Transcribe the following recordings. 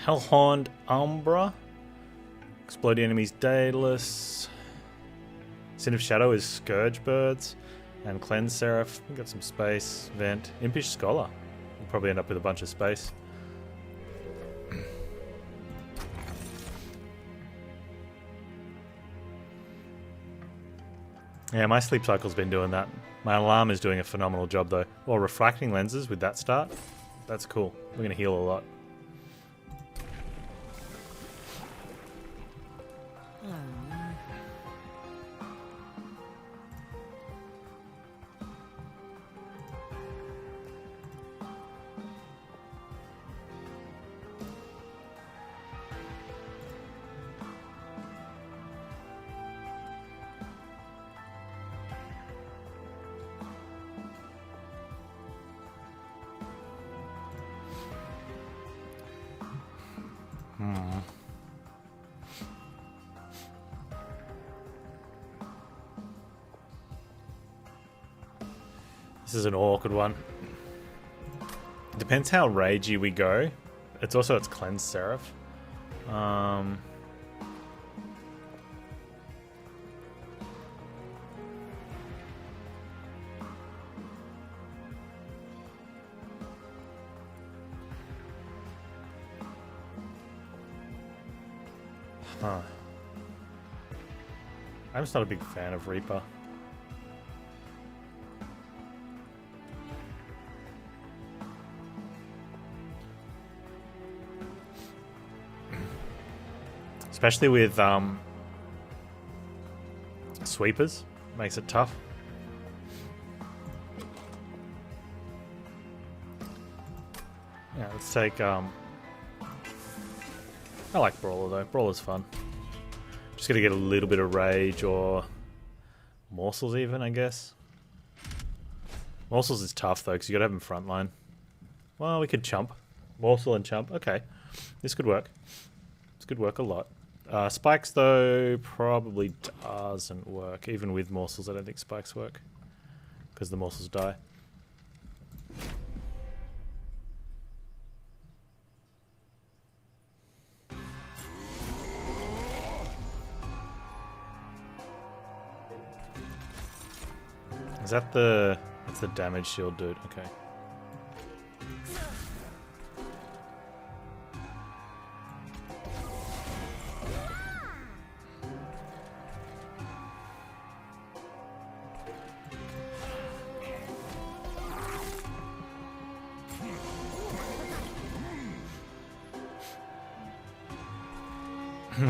Hellhorned Umbra. Explode enemies daedalus. Sin of Shadow is Scourge Birds. And Cleanse Seraph. We've got some space. Vent. Impish Scholar. We'll probably end up with a bunch of space. Yeah, my sleep cycle's been doing that. My alarm is doing a phenomenal job though. Well, refracting lenses with that start. That's cool. We're going to heal a lot. This is an awkward one. It depends how ragey we go. It's also its Cleanse Seraph. I'm just not a big fan of Reaper. Especially with sweepers, makes it tough. Yeah, let's take I like Brawler though. Brawler's fun. Just gotta get a little bit of rage or morsels even, I guess. Morsels is tough though, because you gotta have him frontline. Well, we could chump. Morsel and chump. Okay. This could work. This could work a lot. Spikes though probably doesn't work. Even with morsels, I don't think spikes work. Because the morsels die. Is that the... That's the damage shield dude, okay.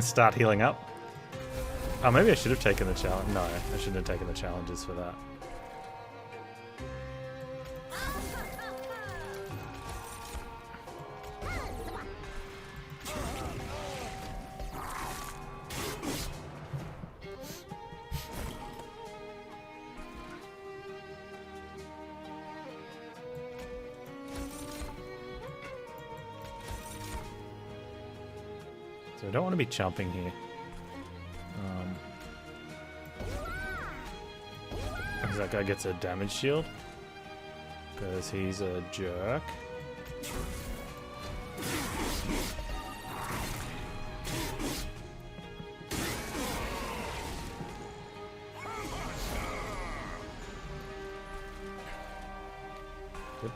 Start healing up. Oh, maybe I should have taken the challenge. No, I shouldn't have taken the challenges for that. So I don't want to be chumping here. Because that guy gets a damage shield. Because he's a jerk. Good.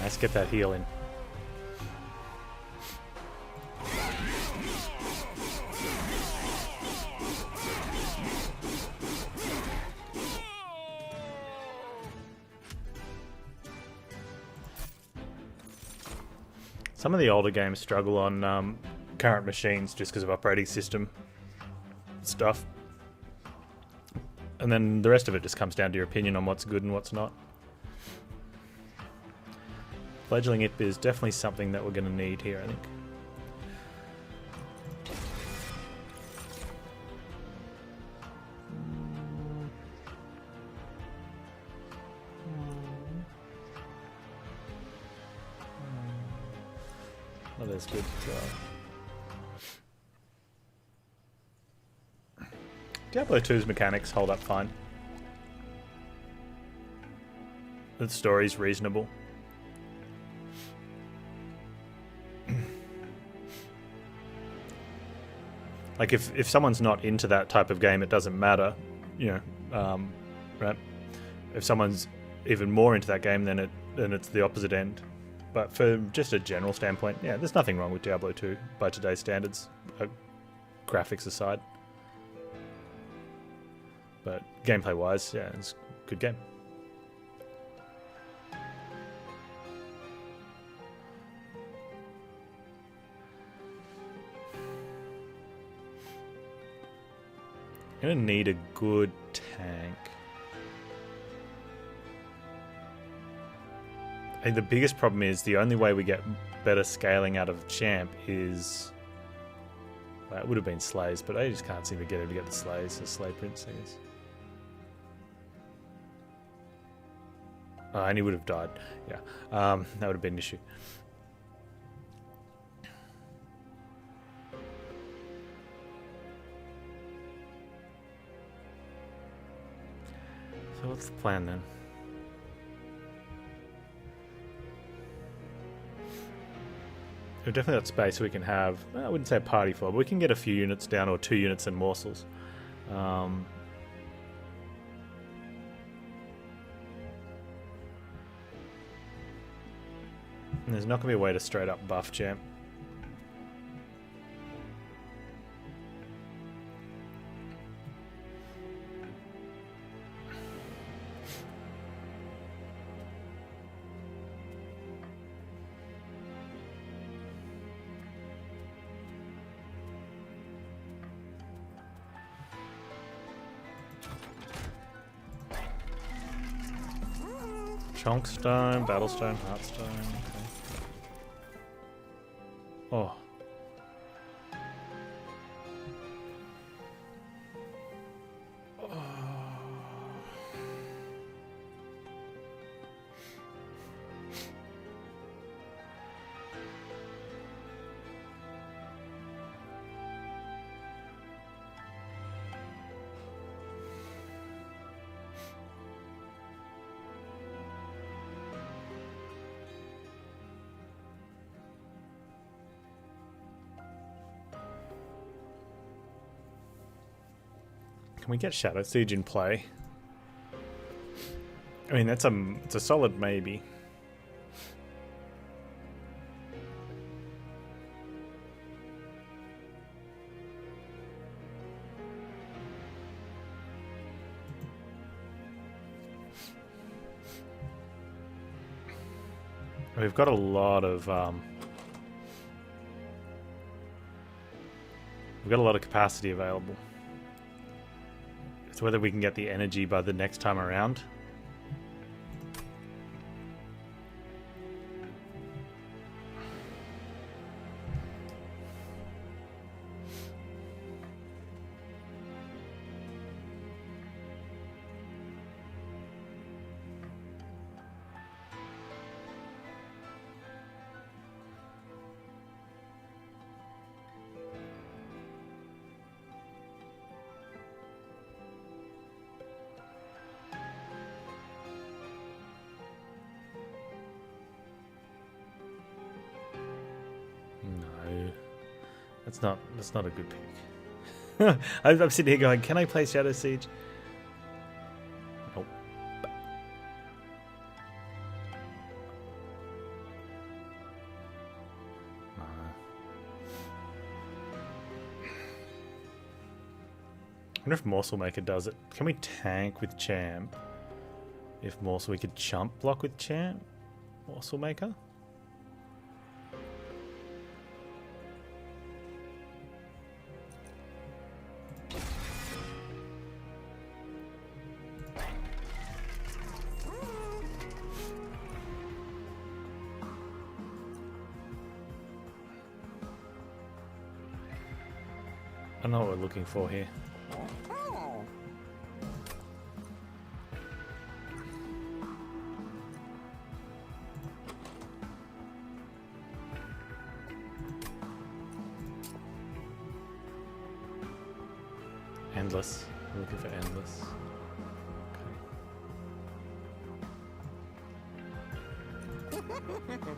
Let's get that heal in. Some of the older games struggle on current machines just because of operating system stuff. And then the rest of it just comes down to your opinion on what's good and what's not. Fledgling IP is definitely something that we're going to need here, I think. Oh, that's good. Diablo 2's mechanics hold up fine. The story's reasonable. Like if someone's not into that type of game, it doesn't matter, you know, right? If someone's even more into that game, then it's the opposite end. But for just a general standpoint, yeah, there's nothing wrong with Diablo 2 by today's standards, graphics aside. But gameplay-wise, yeah, it's a good game. I'm gonna need a good tank. I think the biggest problem is the only way we get better scaling out of Champ is... Well, it would have been Slays, but I just can't seem to get him to get the Slays, the Slay Prince, I guess. Oh, and he would have died. Yeah, that would have been an issue. So what's the plan then? We've definitely got space so we can have, I wouldn't say a party full, but we can get a few units down, or 2 units and morsels. And there's not going to be a way to straight up buff Champ. Chonkstone, Battlestone, Heartstone. Okay. Oh. Can we get Shadow Siege in play? I mean, it's a solid maybe. We've got a lot of capacity available. It's whether we can get the energy by the next time around. That's not a good pick. I'm sitting here going, can I play Shadow Siege? Nope. I wonder if Morsel Maker does it. Can we tank with Champ? If Morsel, we could chump block with Champ? Morsel Maker? I know what we're looking for here. Endless. We're looking for endless. Okay.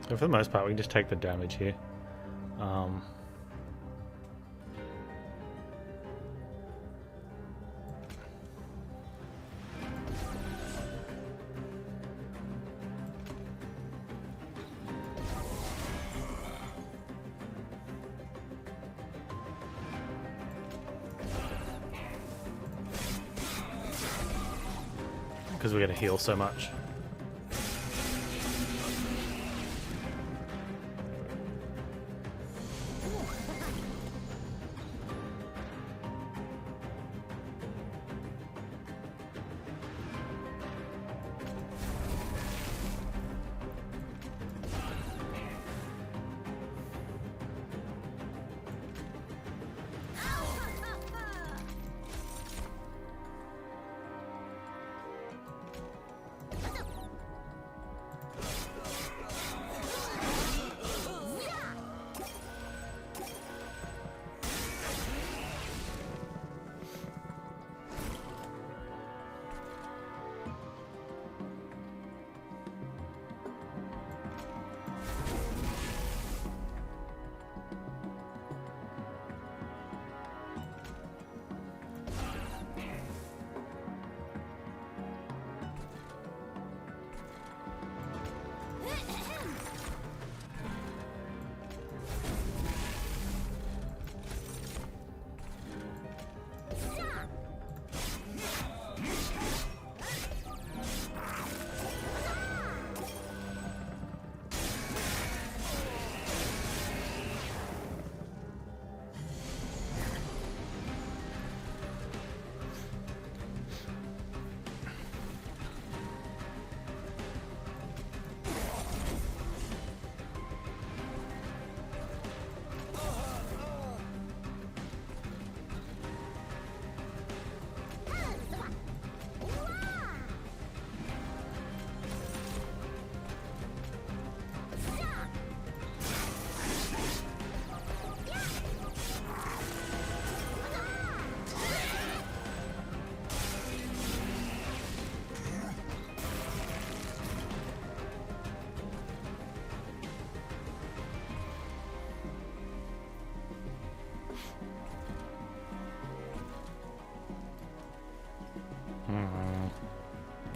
So for the most part, we can just take the damage here. Because we're going to heal so much.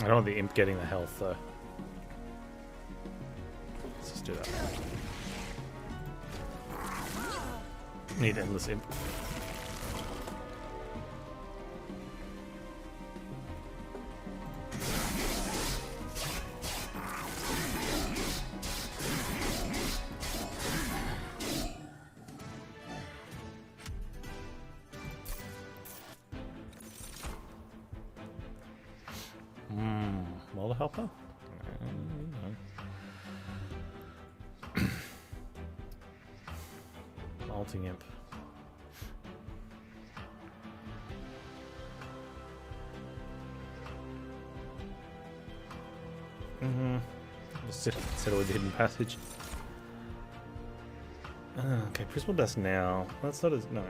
I don't want the imp getting the health though. Let's just do that. Need endless imp. Molar helper? Malting imp. Just settle with the hidden passage. Okay, Prismal Dust now. That's not as... no.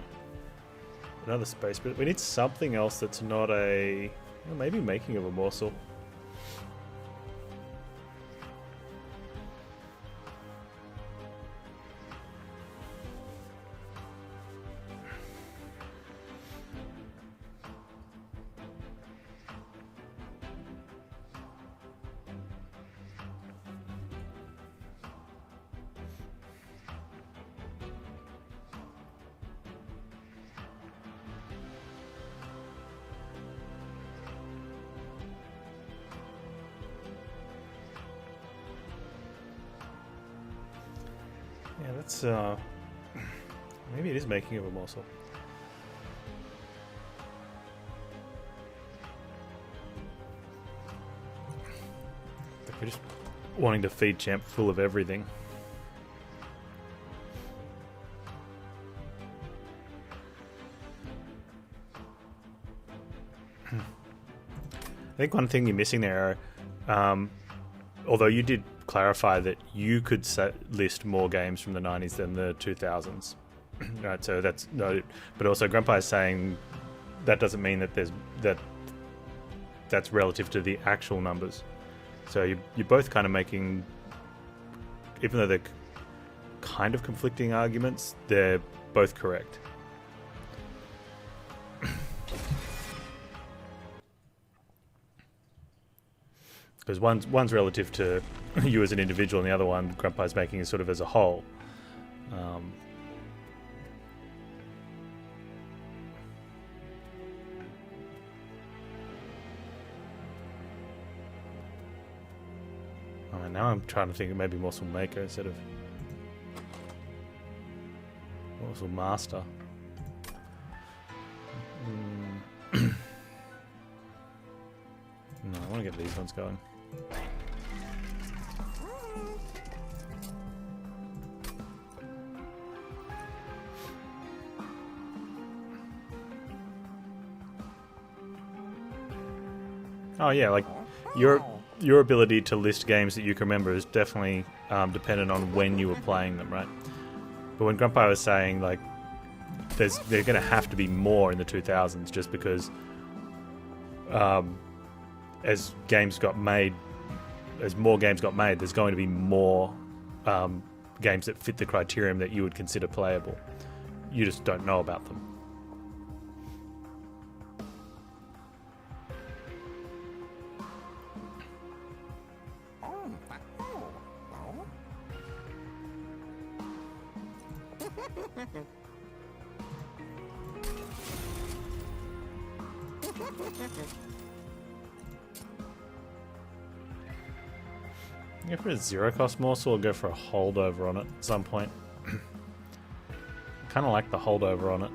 Another space, but we need something else that's not a... well, maybe making of a morsel. Yeah, that's maybe it is making of a morsel. We're just wanting to feed Champ full of everything. I think one thing you're missing there, although you did clarify that you could list more games from the 90s than the 2000s. Right, so that's noted. But also Grandpa is saying that doesn't mean that that's relative to the actual numbers. So you're both kind of making, even though they're kind of conflicting arguments, they're both correct. Because one's relative to you as an individual, and the other one Grandpa's making is sort of as a whole. Now I'm trying to think of maybe Morsel Maker instead of Morsel Master. No, I want to get these ones going. Oh yeah, like your ability to list games that you can remember is definitely dependent on when you were playing them, right? But when Grandpa was saying, like, there's going to have to be more in the 2000s just because as games got made, as more games got made, there's going to be more games that fit the criterion that you would consider playable. You just don't know about them. Go for a zero cost morsel or go for a holdover on it at some point. Kind of like the holdover on it.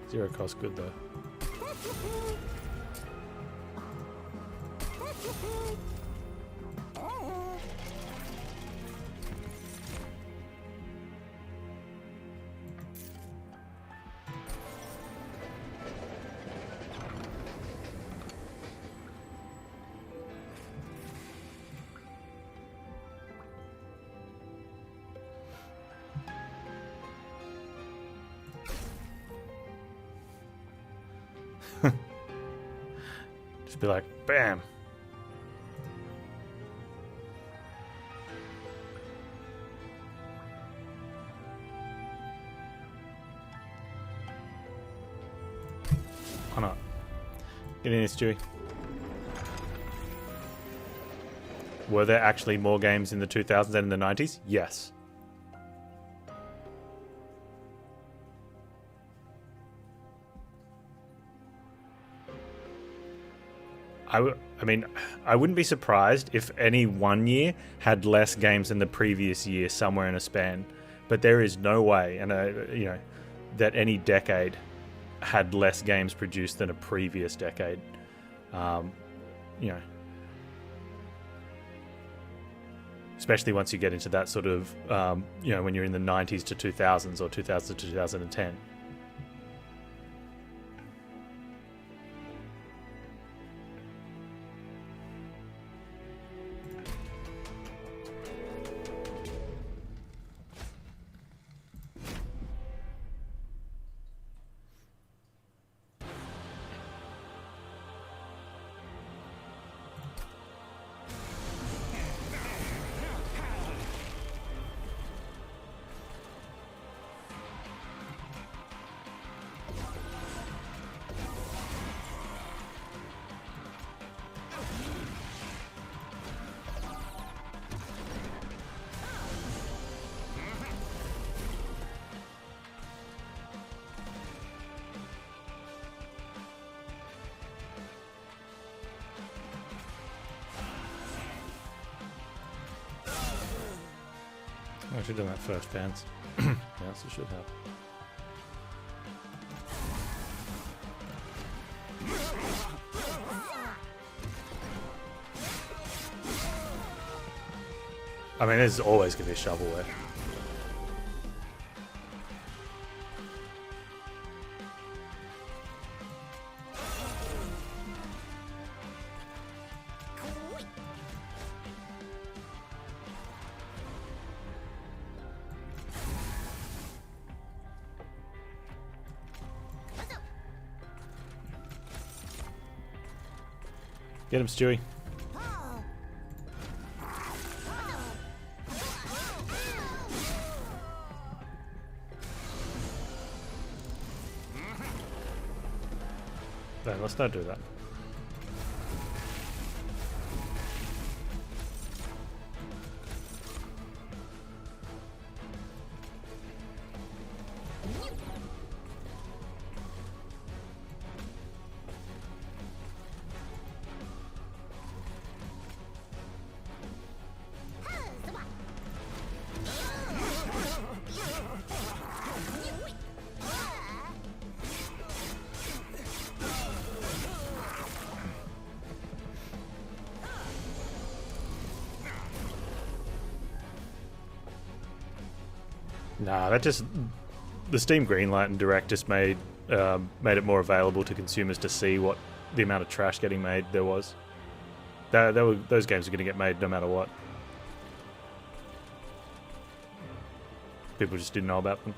Zero cost good though. Just be like, bam. Why not? Get in here, Stewie. Were there actually more games in the 2000s than in the 90s? Yes. I mean, I wouldn't be surprised if any one year had less games than the previous year somewhere in a span. But there is no way, and that any decade had less games produced than a previous decade. Especially once you get into that sort of, when you're in the 90s to 2000s or 2000 to 2010. I should have done that first, Panz. Yes, I should have. I mean, there's always going to be a shovelware. Get him, Stewie. No, let's not do that. Nah, that just... The Steam Greenlight and Direct just made it more available to consumers to see what the amount of trash getting made there was. Those games are going to get made no matter what. People just didn't know about them.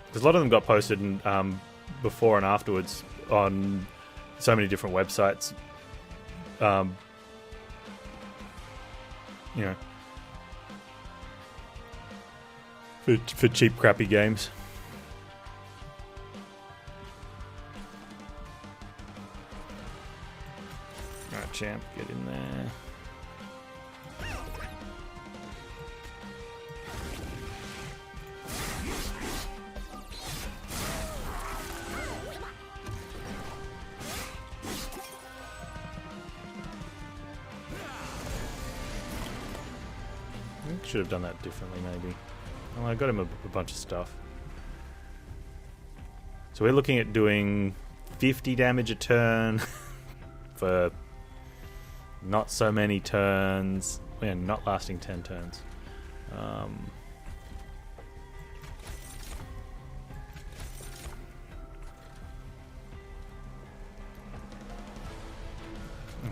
Because a lot of them got posted before and afterwards on so many different websites. You know, for cheap, crappy games. Alright, champ, get in there. Should have done that differently, maybe. Well, I got him a bunch of stuff. So we're looking at doing 50 damage a turn for not so many turns. We're not lasting 10 turns. At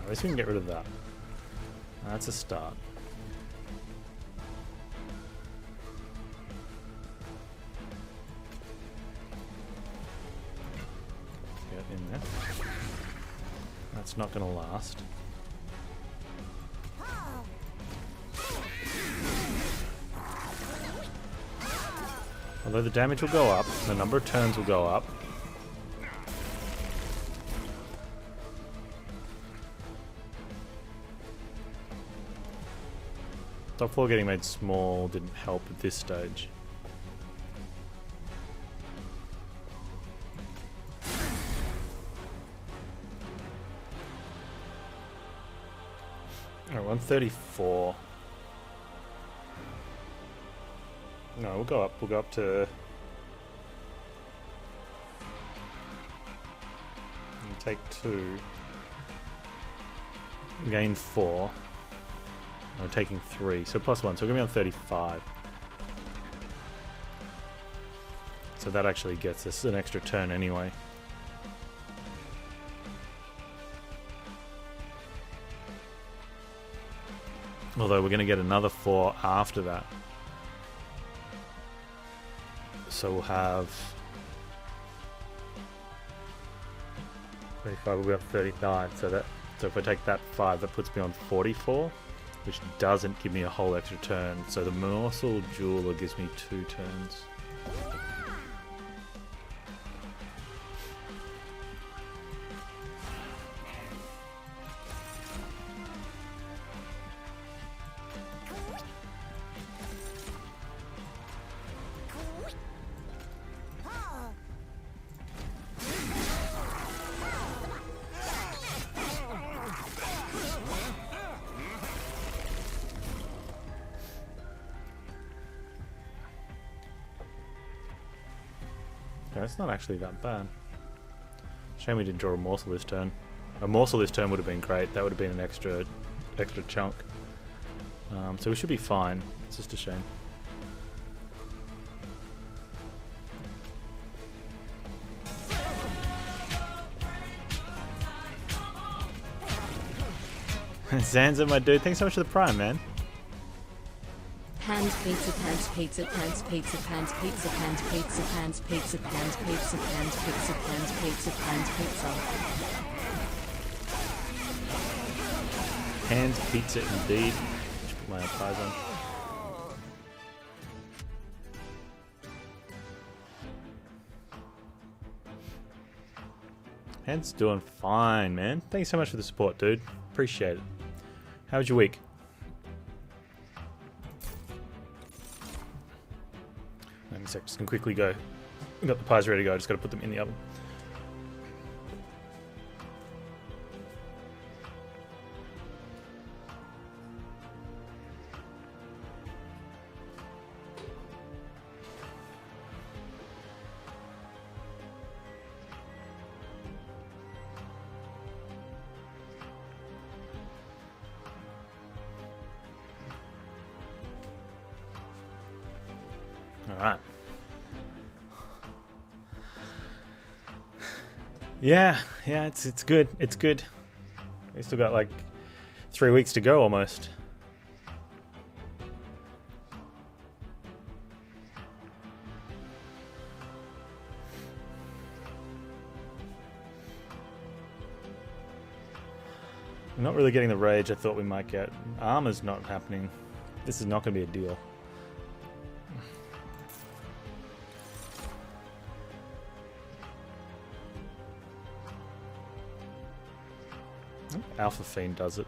least we can get rid of that. That's a start. In there. That's not going to last. Although the damage will go up, the number of turns will go up. Top floor getting made small didn't help at this stage. Alright, 134. No, we'll go up. We'll go up to... Take 2. Gain 4. We're taking 3, so +1, so we're going to be on 35. So that actually gets us an extra turn anyway. Although we're going to get another 4 after that. So we'll have... 35 will be up 39, so if I take that 5, that puts me on 44. Which doesn't give me a whole extra turn, so the Morsel Jeweler gives me 2 turns. Okay, it's not actually that bad. Shame we didn't draw a morsel this turn. A morsel this turn would have been great. That would have been an extra chunk. So we should be fine. It's just a shame. Zanza, my dude, thanks so much for the prime, man. Panz pizza, Panz pizza, Panz pizza, Panz pizza, Panz pizza, Panz pizza, Panz pizza, Panz pizza, Panz pizza, Panz pizza. Panz pizza indeed. Should put my eyes on. Panz doing fine, man. Thanks so much for the support, dude. Appreciate it. How was your week? Wait a sec, just gonna quickly go. We've got the pies ready to go, I just gotta put them in the oven. Alright. Yeah, it's good. It's good. We still got like 3 weeks to go almost. I'm not really getting the rage I thought we might get. Armor's not happening. This is not going to be a deal. Alpha Fiend does it.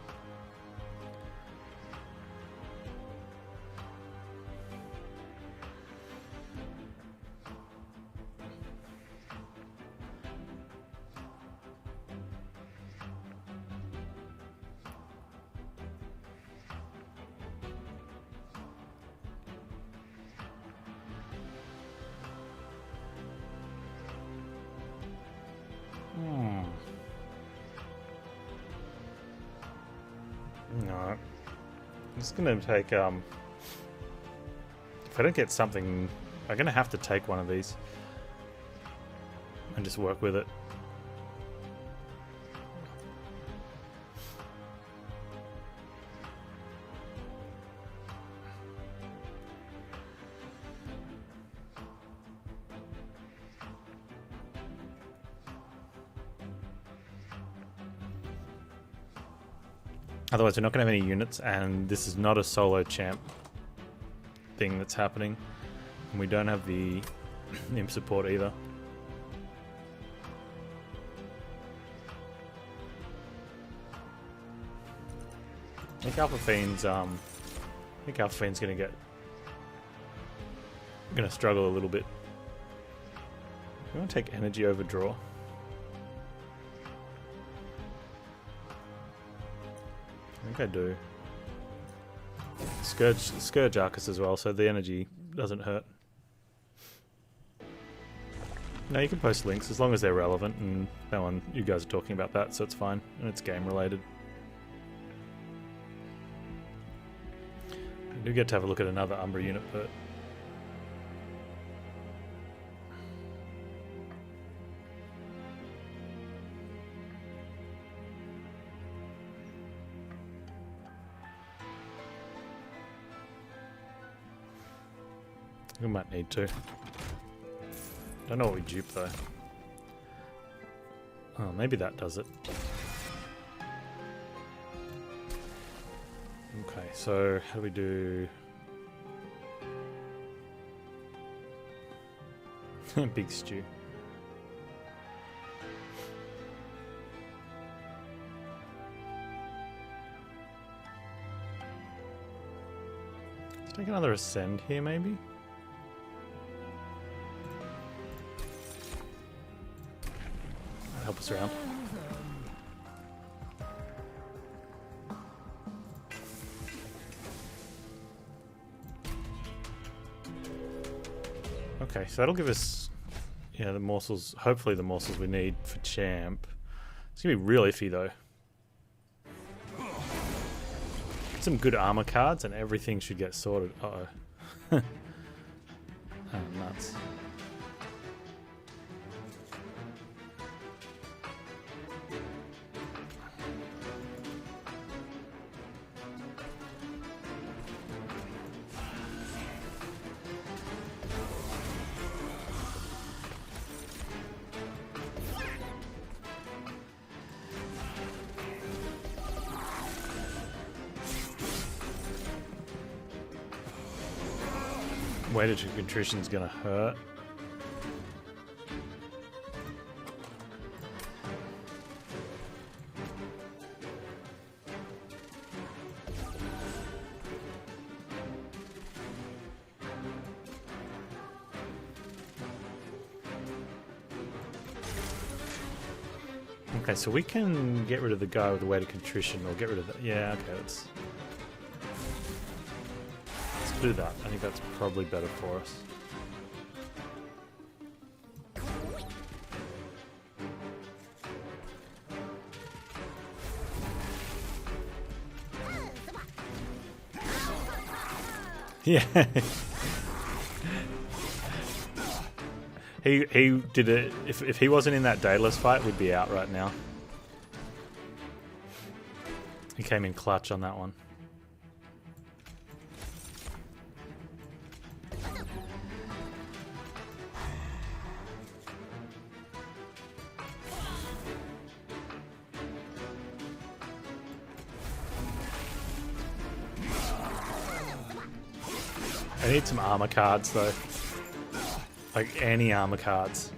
No. I'm just gonna take, if I don't get something, I'm gonna have to take one of these. And just work with it. Otherwise we're not going to have any units, and this is not a solo champ thing that's happening. And we don't have the imp support either. I think Alpha Fiend's gonna struggle a little bit. You want to take energy over draw? I think I do. Scourge Arcus as well, so the energy doesn't hurt. No, you can post links as long as they're relevant, and no one, you guys are talking about that, so it's fine, and it's game related. I do get to have a look at another Umbra unit, but we might need to. Don't know what we dupe though. Oh, maybe that does it. Okay, so how do we do? Big stew. Let's take another ascend here, maybe. Help us around. Okay, so that'll give us Yeah, the morsels. Hopefully the morsels we need for champ. It's going to be real iffy though. Some good armor cards and everything should get sorted. Uh-oh. Oh, nuts. Weighted contrition's gonna hurt. Okay, so we can get rid of the guy with the weighted contrition, or get rid of the... Yeah, okay, let's do that. I think that's probably better for us. Yeah. he did it. If he wasn't in that Daedalus fight, we'd be out right now. He came in clutch on that one. I need some armor cards though. Like any armor cards.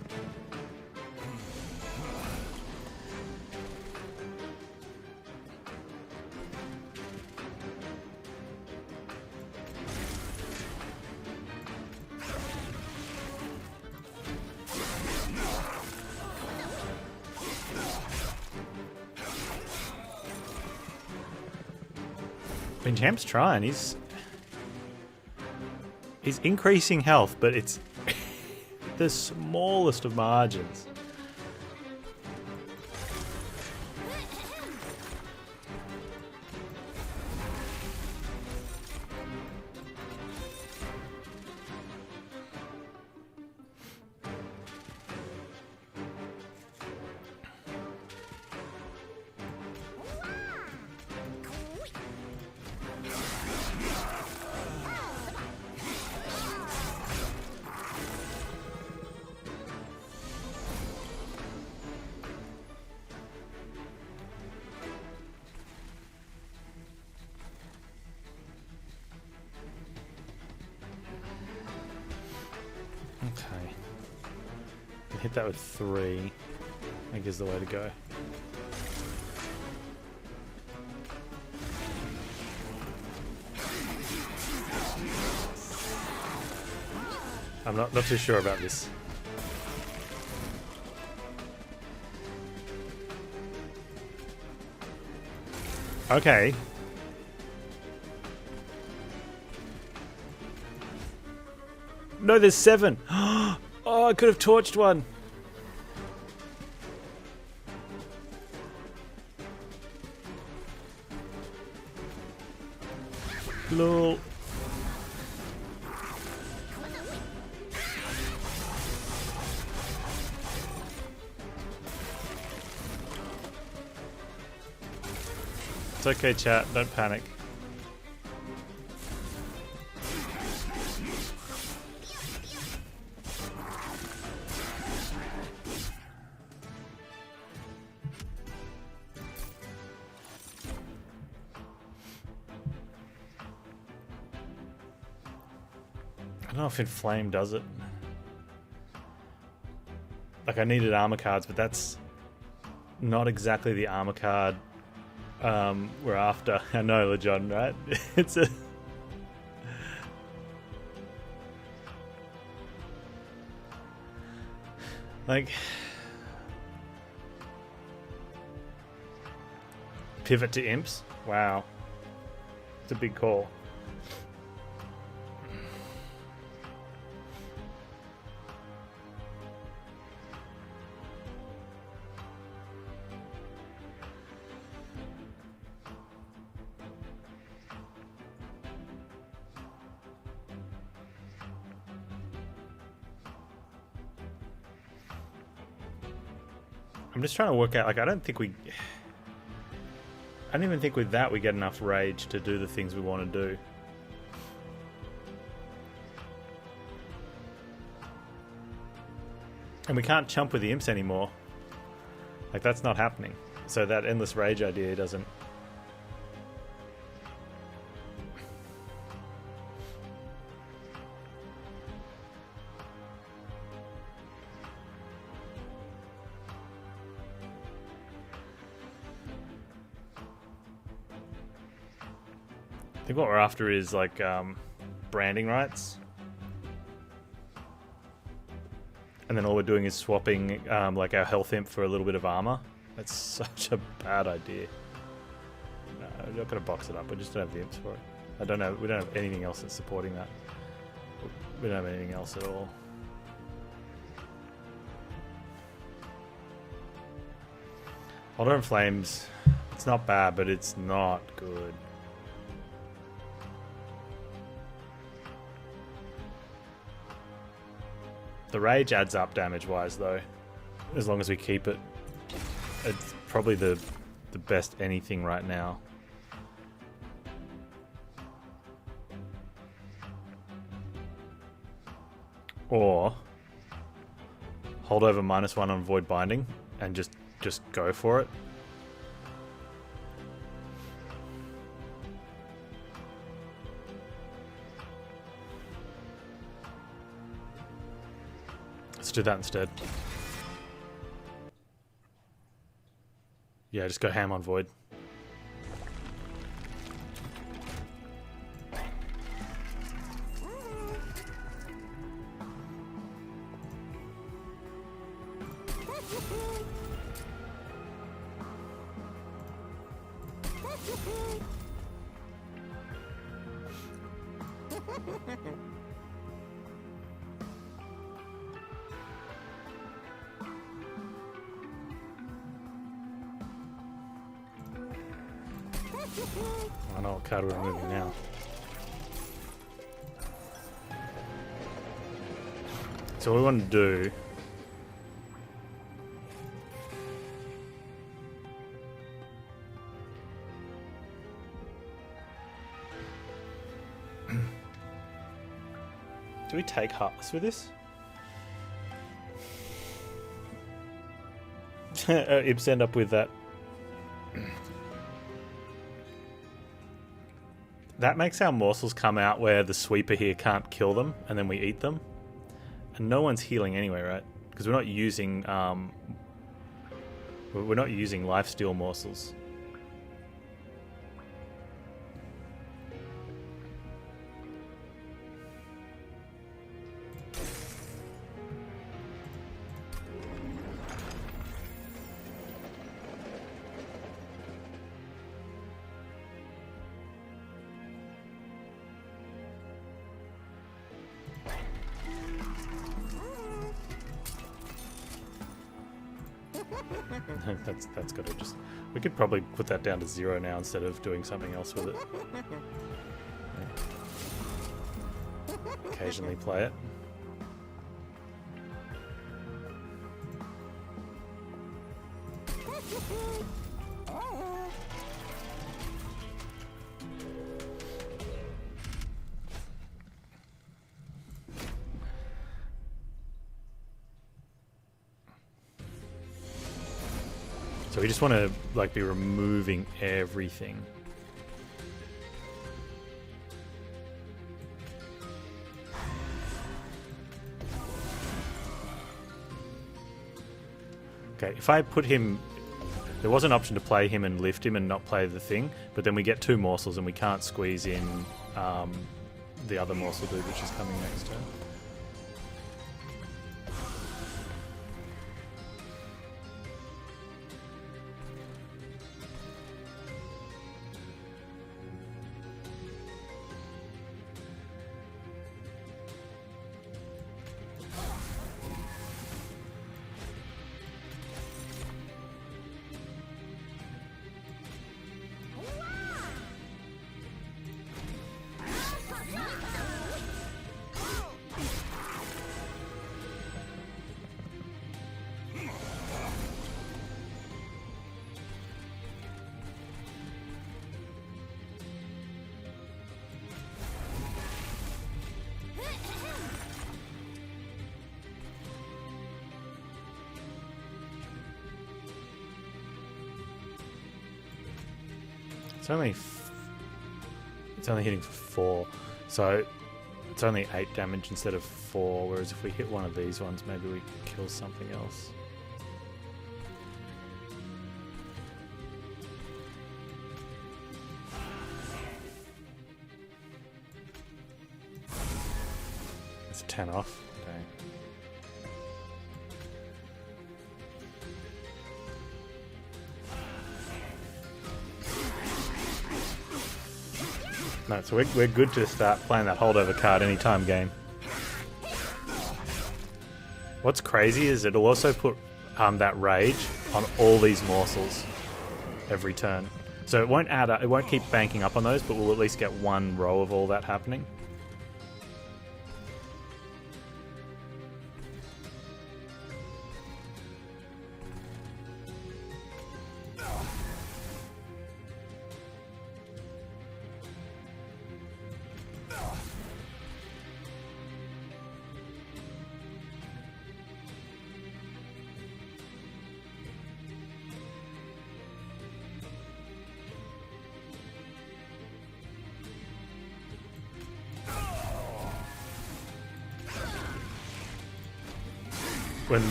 I mean, Champ's trying. He's increasing health, but it's the smallest of margins. Okay. Hit that with 3. I think is the way to go. I'm not too sure about this. Okay. No, there's 7. Oh, I could have torched one. Lol. It's okay, chat. Don't panic. I don't know if Inflame does it. Like, I needed armor cards, but that's not exactly the armor card we're after. I know, LeJohn, right? It's a... like... Pivot to imps? Wow. It's a big call. I'm just trying to work out, like, I don't even think with that we get enough rage to do the things we want to do. And we can't chump with the imps anymore. Like, that's not happening. So that endless rage idea doesn't... I think what we're after is, like, branding rights. And then all we're doing is swapping like our health imp for a little bit of armor. That's such a bad idea. No, we're not going to box it up. We just don't have the imps for it. I don't know. We don't have anything else that's supporting that. We don't have anything else at all. Holder and Flames. It's not bad, but it's not good. The rage adds up damage-wise, though, as long as we keep it. It's probably the best anything right now. Or hold over -1 on Void Binding and just go for it. Let's do that instead. Yeah, just go ham on Void. I know what card we're removing now. So what we want to do do we take Heartless with this? Ibs end up with that. That makes our morsels come out where the sweeper here can't kill them, and then we eat them. And no one's healing anyway, right? Because we're not using lifesteal morsels. That's got to just... We could probably put that down to 0 now instead of doing something else with it. Yeah. Occasionally play it. So we just want to like be removing everything. Okay, if I put him... There was an option to play him and lift him and not play the thing, but then we get 2 morsels and we can't squeeze in the other morsel dude, which is coming next turn. It's only hitting for 4, so it's only 8 damage instead of 4. Whereas if we hit one of these ones, maybe we kill something else. It's 10 off. Dang. No, so we're good to start playing that holdover card anytime game. What's crazy is it'll also put that rage on all these morsels every turn. So it won't add up, it won't keep banking up on those, but we'll at least get one row of all that happening.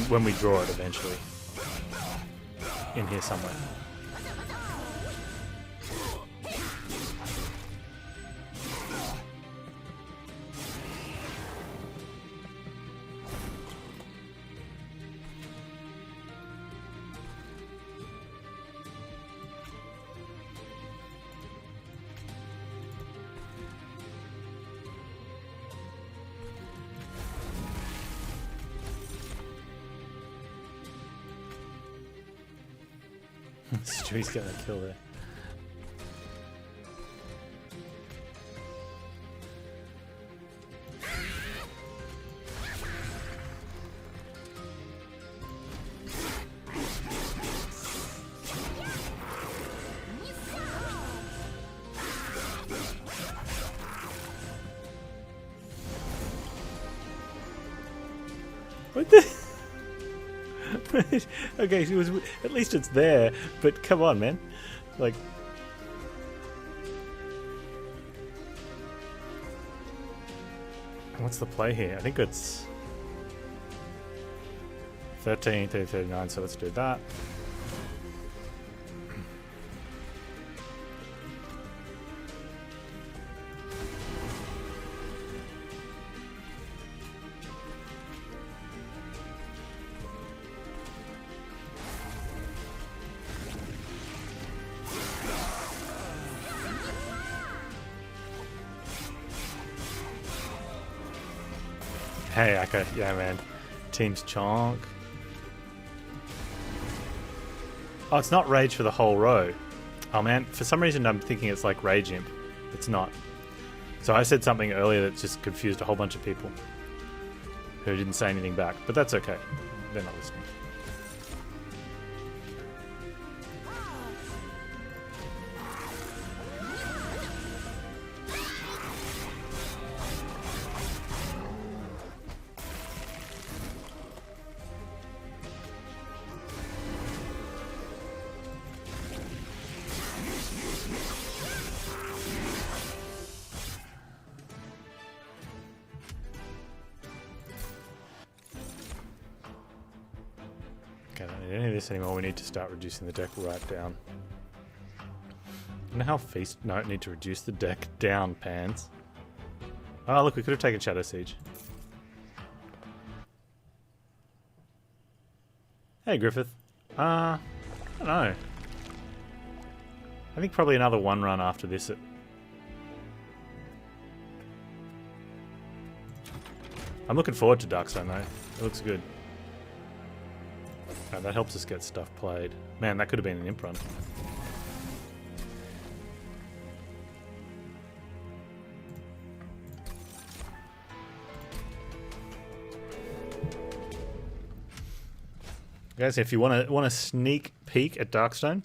When we draw it eventually. In here somewhere. Stewie's gonna kill there. What the? Okay, it was, at least it's there, but come on, man. Like, what's the play here? I think it's 13, 30, 39, so let's do that. Hey, okay, yeah, man. Team's chonk. Oh, it's not rage for the whole row. Oh man, for some reason I'm thinking it's like rage imp. It's not. So I said something earlier that just confused a whole bunch of people who didn't say anything back, but that's okay. They're not listening. Okay, I don't need any of this anymore. We need to start reducing the deck right down. I don't know how feast... No, I need to reduce the deck down, Panz. Oh, look, we could have taken Shadow Siege. Hey, Griffith. I don't know. I think probably another one run after this. I'm looking forward to Darkstone, though. It looks good. Oh, that helps us get stuff played. Man, that could have been an imp run. Guys, if you want a sneak peek at Darkstone,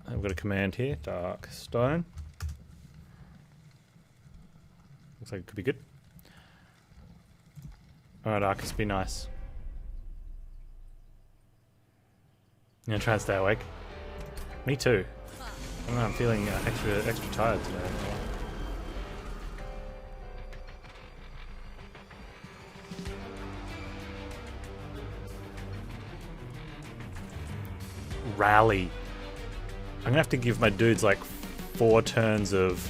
I've got a command here, Darkstone. Looks like it could be good. Alright, Arcus, be nice. You gonna try and stay awake? Me too. I don't know, I'm feeling extra tired today. Rally. I'm gonna have to give my dudes like 4 turns of...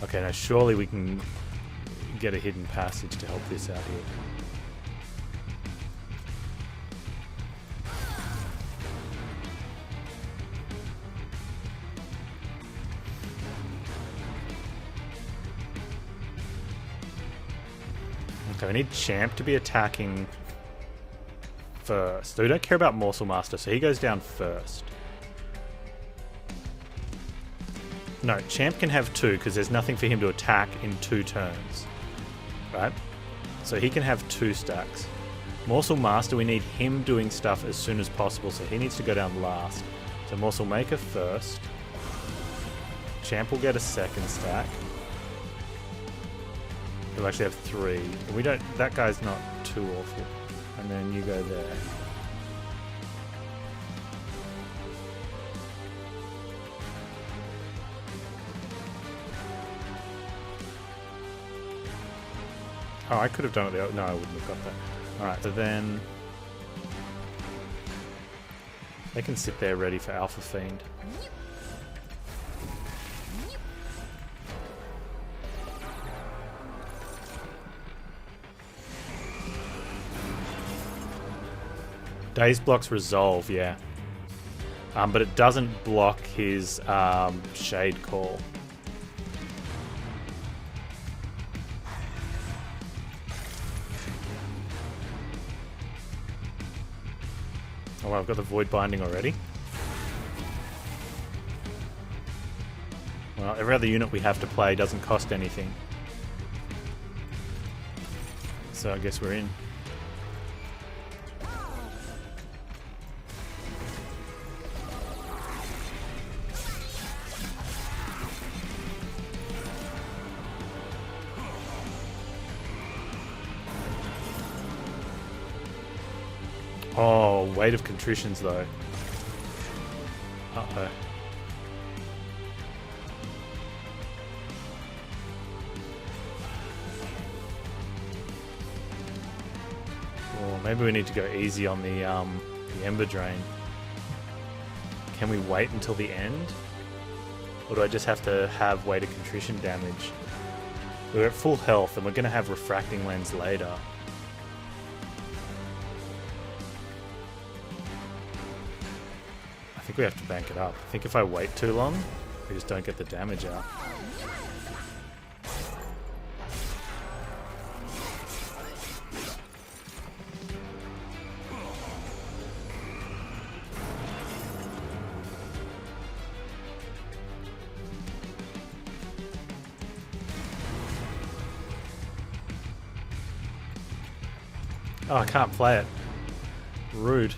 Okay, now surely we can get a hidden passage to help this out here. Okay, we need Champ to be attacking first. So we don't care about Morsel Master, so he goes down first. No, Champ can have 2 because there's nothing for him to attack in 2 turns. Right? So he can have 2 stacks. Morsel Master, we need him doing stuff as soon as possible, so he needs to go down last. So Morsel Maker first. Champ will get a 2nd stack. We'll actually have 3. We don't. That guy's not too awful. And then you go there. Oh, I could have done it the other... No, I wouldn't have got that. Alright, so then... They can sit there ready for Alpha Fiend. Daze blocks Resolve, yeah. But it doesn't block his Shade Call. Oh, I've got the Void Binding already. Well, every other unit we have to play doesn't cost anything. So I guess we're in. Oh, Weight of Contritions though. Uh-oh. Well, maybe we need to go easy on the Ember Drain. Can we wait until the end? Or do I just have to have Weight of Contrition damage? We're at full health and we're going to have Refracting Lens later. I think we have to bank it up. I think if I wait too long, we just don't get the damage out. Oh, I can't play it. Rude.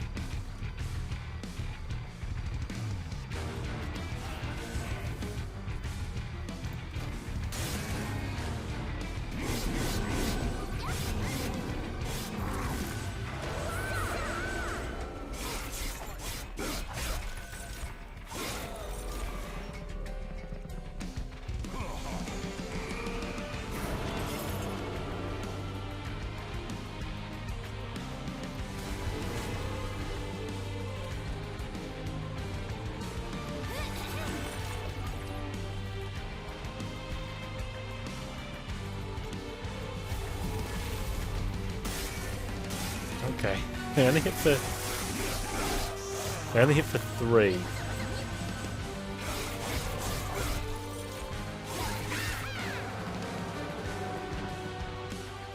Okay. They only hit for 3.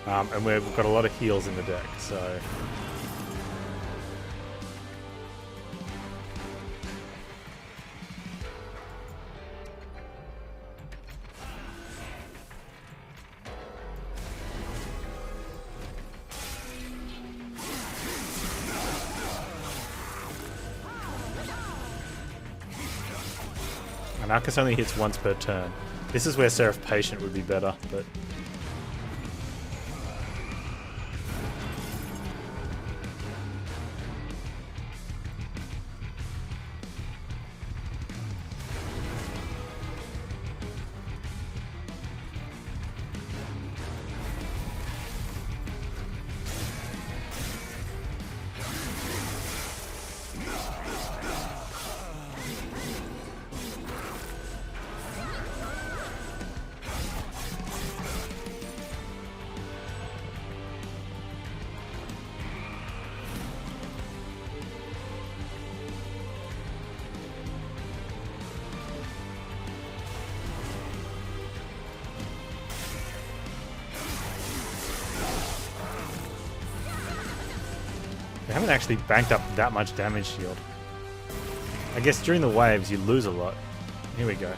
And we've got a lot of heals in the deck, so and Arcus only hits once per turn. This is where Seraph Patient would be better, but haven't actually banked up that much damage shield. I guess during the waves you lose a lot. Here we go.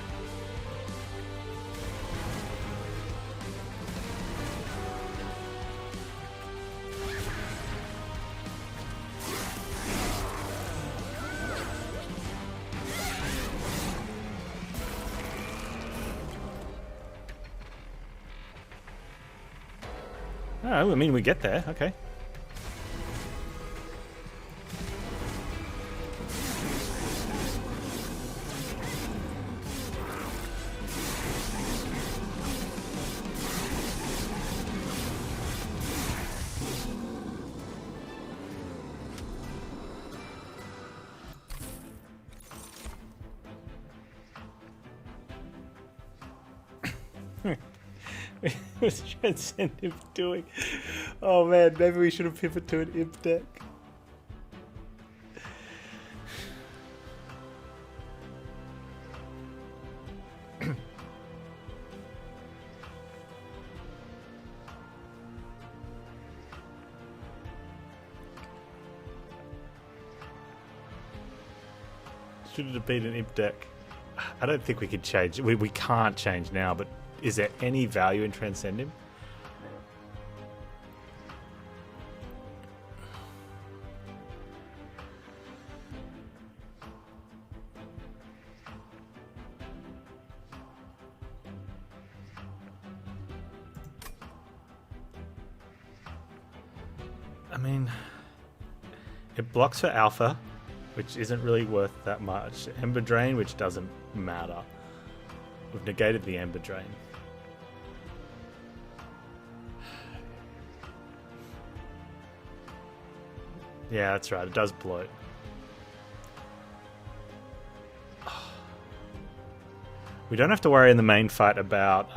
Oh, I mean, we get there. Okay. What's Transcendent doing? Oh man, maybe we should have pivoted to an imp deck. Should have been an imp deck. I don't think we could change. We can't change now, but is there any value in Transcending? I mean, it blocks for alpha, which isn't really worth that much. Ember Drain, which doesn't matter. We've negated the Ember Drain. Yeah, that's right. It does bloat. We don't have to worry in the main fight about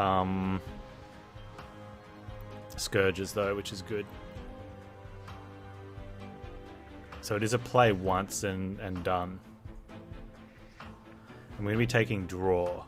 Scourges, though, which is good. So it is a play once and done. I'm going to be taking draw.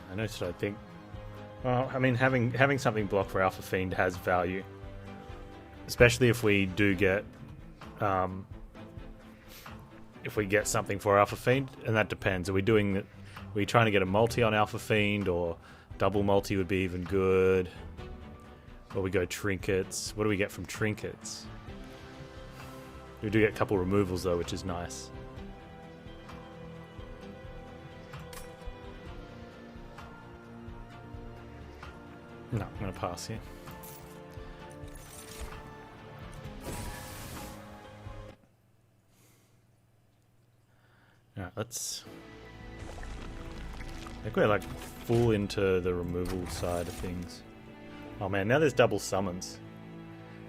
I know, so I think. Well, I mean, having something block for Alpha Fiend has value, especially if we do get, if we get something for Alpha Fiend, and that depends. Are we doing? Are we trying to get a multi on Alpha Fiend, or double multi would be even good? Or we go trinkets. What do we get from trinkets? We do get a couple removals though, which is nice. No, I'm going to pass here. Alright, let's... I think we're like full into the removal side of things. Oh man, now there's double summons.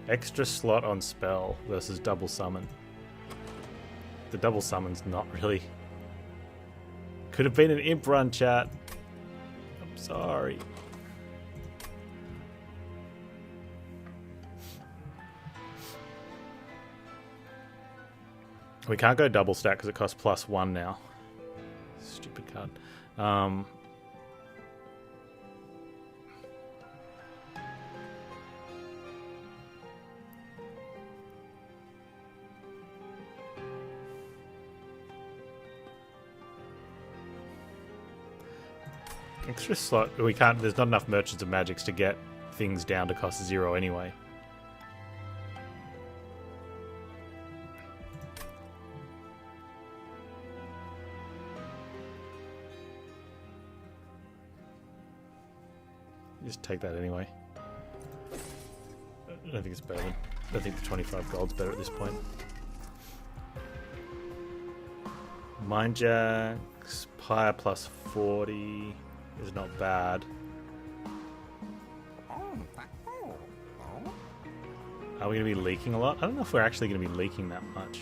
Extra slot on spell versus double summon. The double summon's not really... Could have been an imp run, chat. I'm sorry. We can't go double stack because it costs +1 now. Stupid card. Extra slot. We can't. There's not enough Merchants of Magics to get things down to cost 0 anyway. Just take that anyway. I don't think it's better. I don't think the 25 gold's better at this point. Mindjacks, Pyre +40 is not bad. Are we going to be leaking a lot? I don't know if we're actually going to be leaking that much.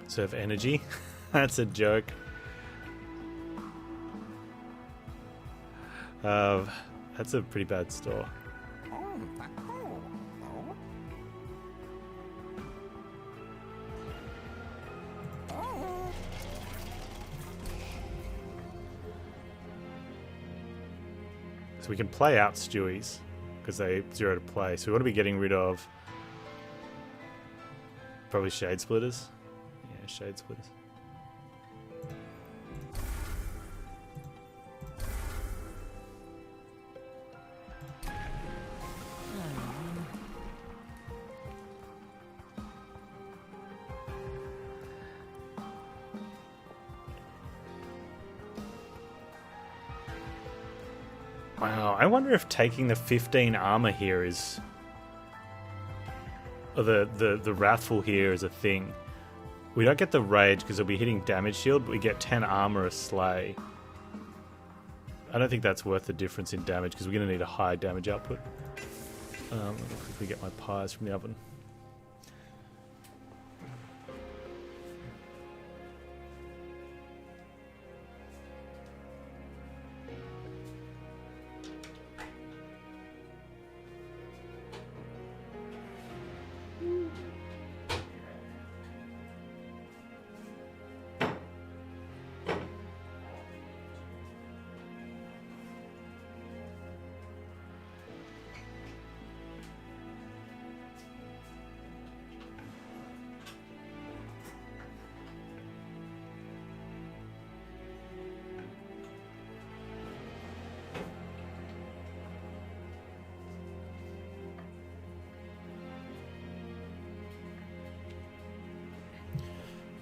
Serve energy? That's a joke. That's a pretty bad store. So we can play out Stewies because they 0 to play. So we want to be getting rid of probably Shade Splitters. Yeah, Shade Splitters. Wow, I wonder if taking the 15 armor here is... Or the Wrathful here is a thing. We don't get the Rage because it'll be hitting damage shield, but we get 10 armor a Slay. I don't think that's worth the difference in damage because we're going to need a high damage output. Let me quickly get my pies from the oven.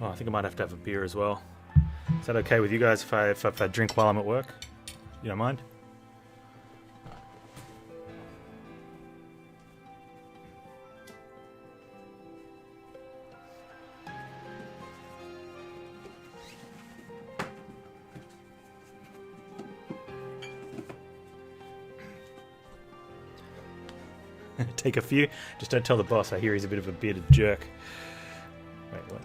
Oh, I think I might have to have a beer as well. Is that okay with you guys if I drink while I'm at work? You don't mind? Take a few. Just don't tell the boss. I hear he's a bit of a bearded jerk. Wait, what?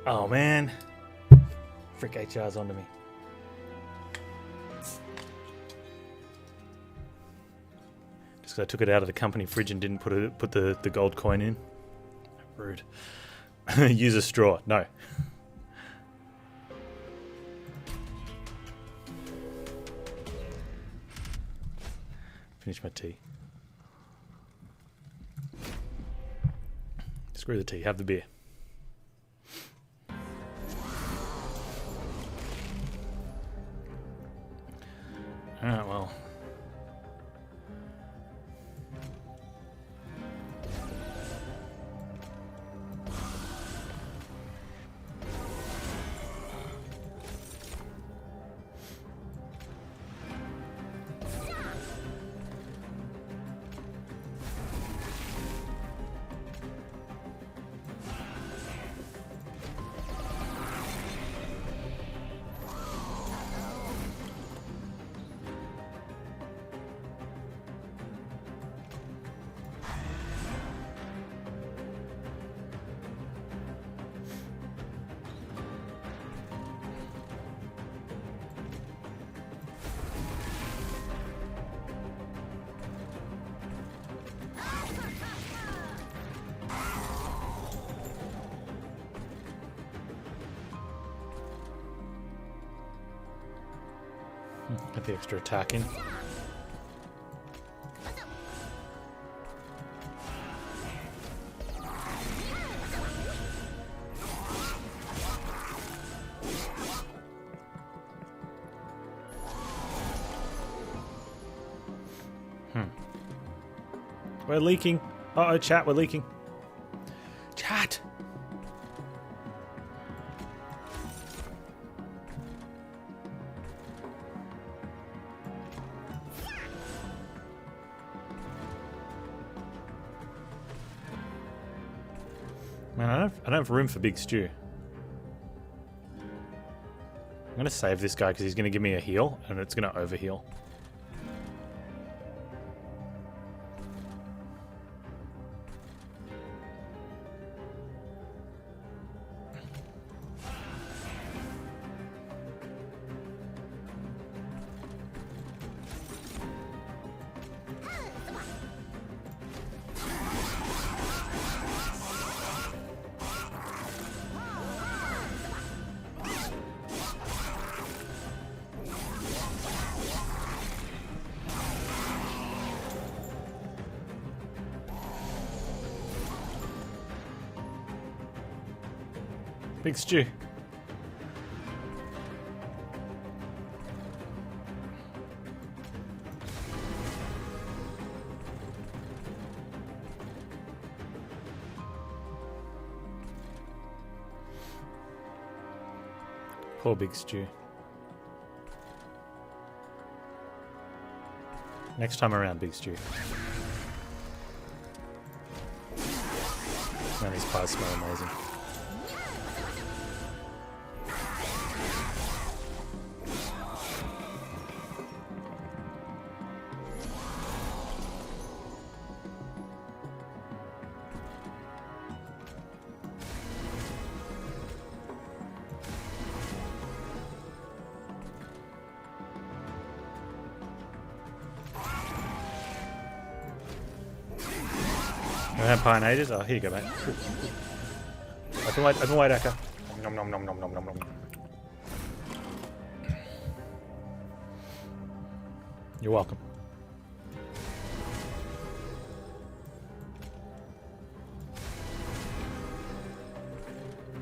Oh man, frick HR's onto me. Just because I took it out of the company fridge and didn't put the gold coin in. Rude. Use a straw. No. Finish my tea. Screw the tea. Have the beer. Alright, well. Get the extra attack in. We're leaking. Uh-oh, chat, we're leaking. Chat! Man, I don't have room for big stew. going to save this guy because he's going to give me a heal, and it's going to overheal. Big stew. Poor Big Stew. Next time around, Big Stew. Man, these pies smell amazing. I haven't had pie in ages. Oh, here you go, mate. I can wait, Akka. Nom nom nom nom nom nom nom. You're welcome.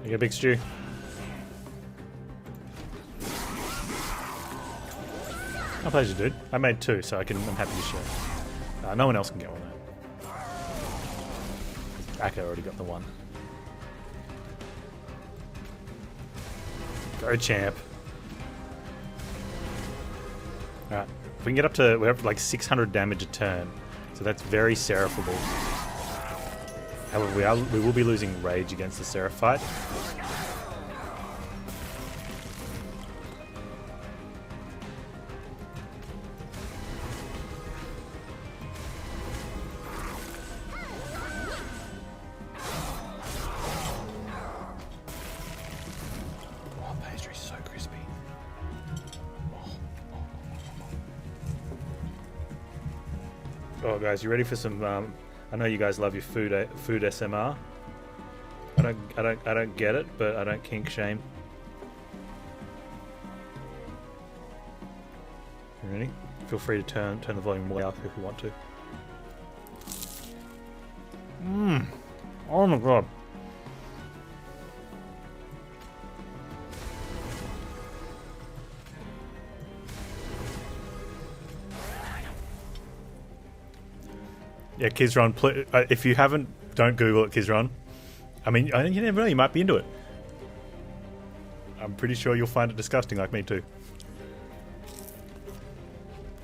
You get a big stew. My pleasure, dude. I made 2, so I'm happy to share. No one else can get one though. Akka already got the 1. Go, champ. Alright. If we can get up to... We're up to like 600 damage a turn. So that's very seraphable. However, we will be losing rage against the Seraph fight. Oh, guys, you ready for some? I know you guys love your food SMR. I don't get it, but I don't kink shame. You ready? Feel free to turn the volume way up if you want to. Oh my god. Yeah, Kizron, if you haven't, don't Google it, Kizron. I mean, you never know, you might be into it. I'm pretty sure you'll find it disgusting like me too.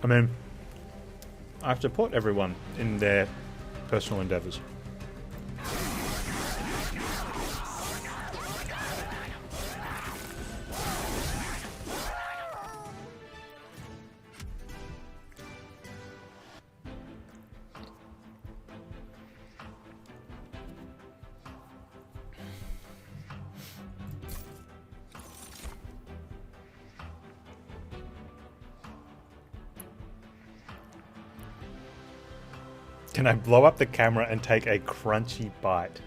I mean, I support everyone in their personal endeavours. Can I blow up the camera and take a crunchy bite?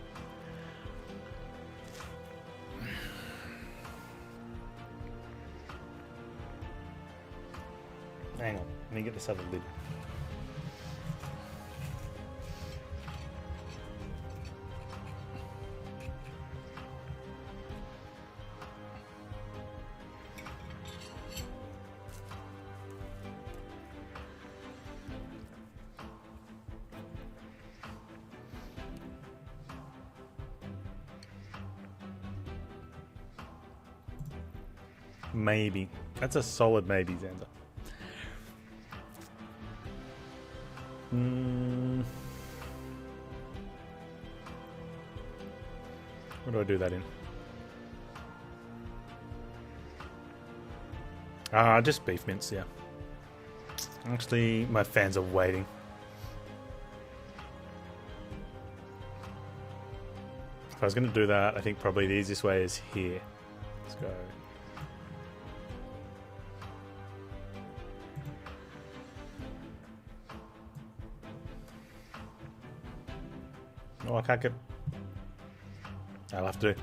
Hang on, let me get this other lid. Maybe. That's a solid maybe, Xander. What do I do that in? Just beef mince, yeah. Actually, my fans are waiting. If I was going to do that, I think probably the easiest way is here. Let's go. Oh, I can't get... I'll have to do.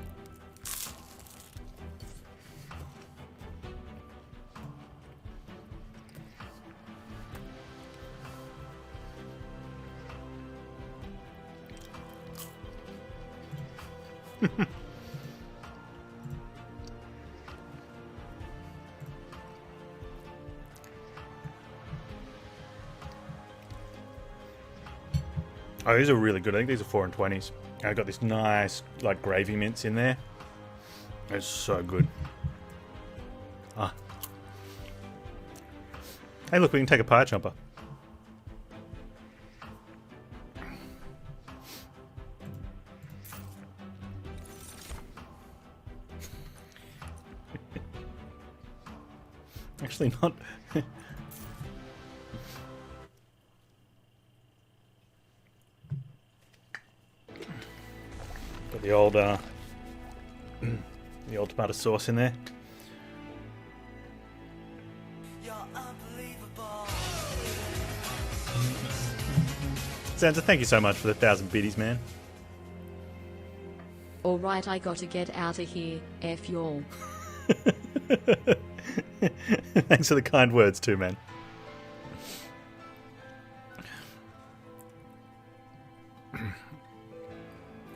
Oh, these are really good. I think these are 4 and 20s. I got this nice, like, gravy mince in there. It's so good. Ah. Hey, look, we can take a pie chomper. Actually, not. Got the old tomato sauce in there. Sansa, thank you so much for the 1,000 biddies, man. Alright, I gotta get out of here. F y'all. Thanks for the kind words too, man.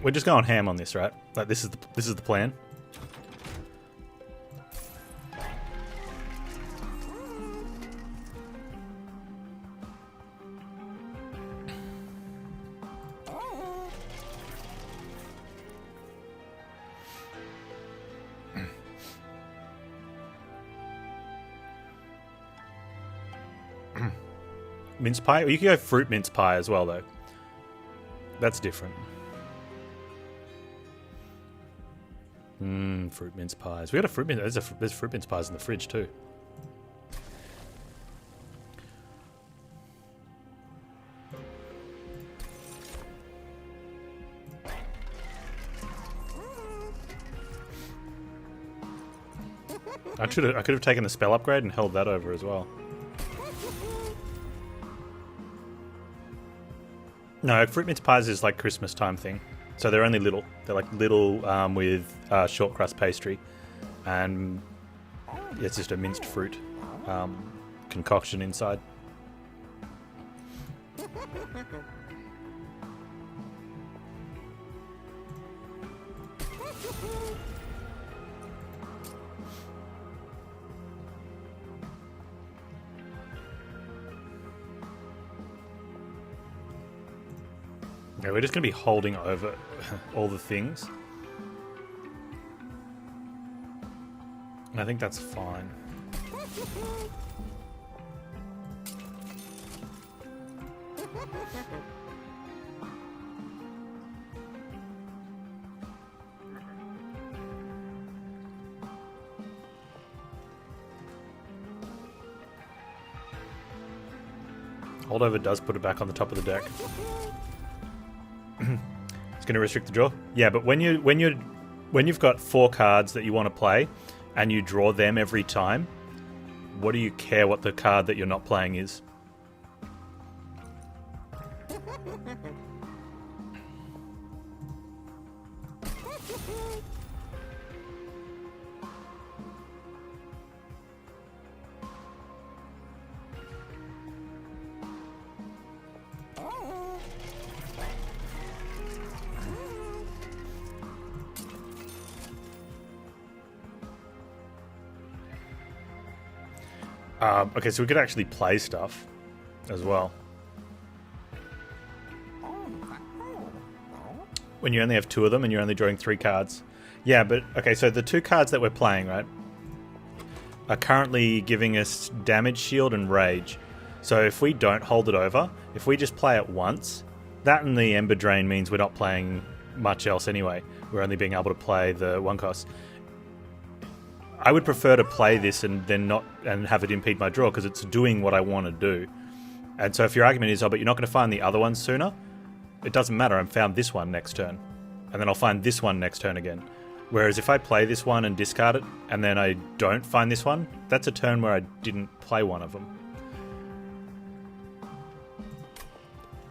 We're just going ham on this, right? Like this is the plan. Mince pie? You can go fruit mince pie as well, though. That's different. Fruit mince pies. We got a fruit mince. There's fruit mince pies in the fridge too. I could have taken the spell upgrade and held that over as well. No, fruit mince pies is like Christmas time thing. So they're only little. They're like little with short crust pastry. And it's just a minced fruit concoction inside. Yeah, we're just going to be holding over all the things. And I think that's fine. Holdover does put it back on the top of the deck. It's going to restrict the draw. Yeah, but when you've got 4 cards that you want to play, and you draw them every time, what do you care what the card that you're not playing is? Okay, so we could actually play stuff as well. When you only have 2 of them and you're only drawing 3 cards. Yeah, but okay, so the 2 cards that we're playing, right, are currently giving us damage, shield, and rage. So if we don't hold it over, if we just play it once, that and the Ember Drain means we're not playing much else anyway. We're only being able to play the 1 cost. I would prefer to play this and then not and have it impede my draw because it's doing what I want to do. And so if your argument is, oh, but you're not going to find the other ones sooner, it doesn't matter. I found this one next turn, and then I'll find this one next turn again. Whereas if I play this one and discard it, and then I don't find this one, that's a turn where I didn't play one of them.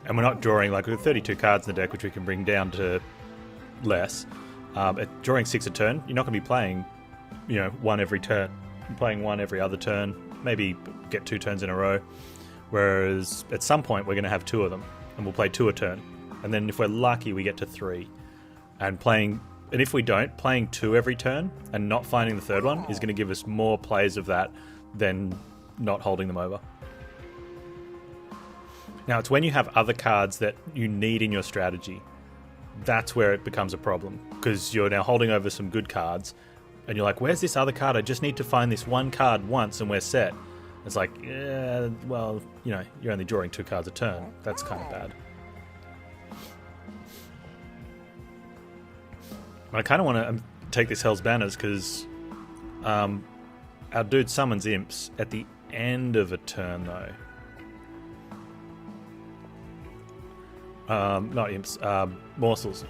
And we're not drawing, like, with 32 cards in the deck, which we can bring down to less. Drawing 6 a turn, you're not going to be playing, one every turn. You're playing one every other turn, maybe get 2 turns in a row. Whereas at some point we're going to have 2 of them, and we'll play 2 a turn. And then if we're lucky, we get to 3. And if we don't, playing 2 every turn and not finding the third one is going to give us more plays of that than not holding them over. Now, it's when you have other cards that you need in your strategy, that's where it becomes a problem. Because you're now holding over some good cards, and you're like, where's this other card? I just need to find this one card once and we're set. It's like, yeah, well, you're only drawing 2 cards a turn. That's kind of bad. I kind of want to take this Hell's Banners because our dude summons imps at the end of a turn, though. Not imps, morsels.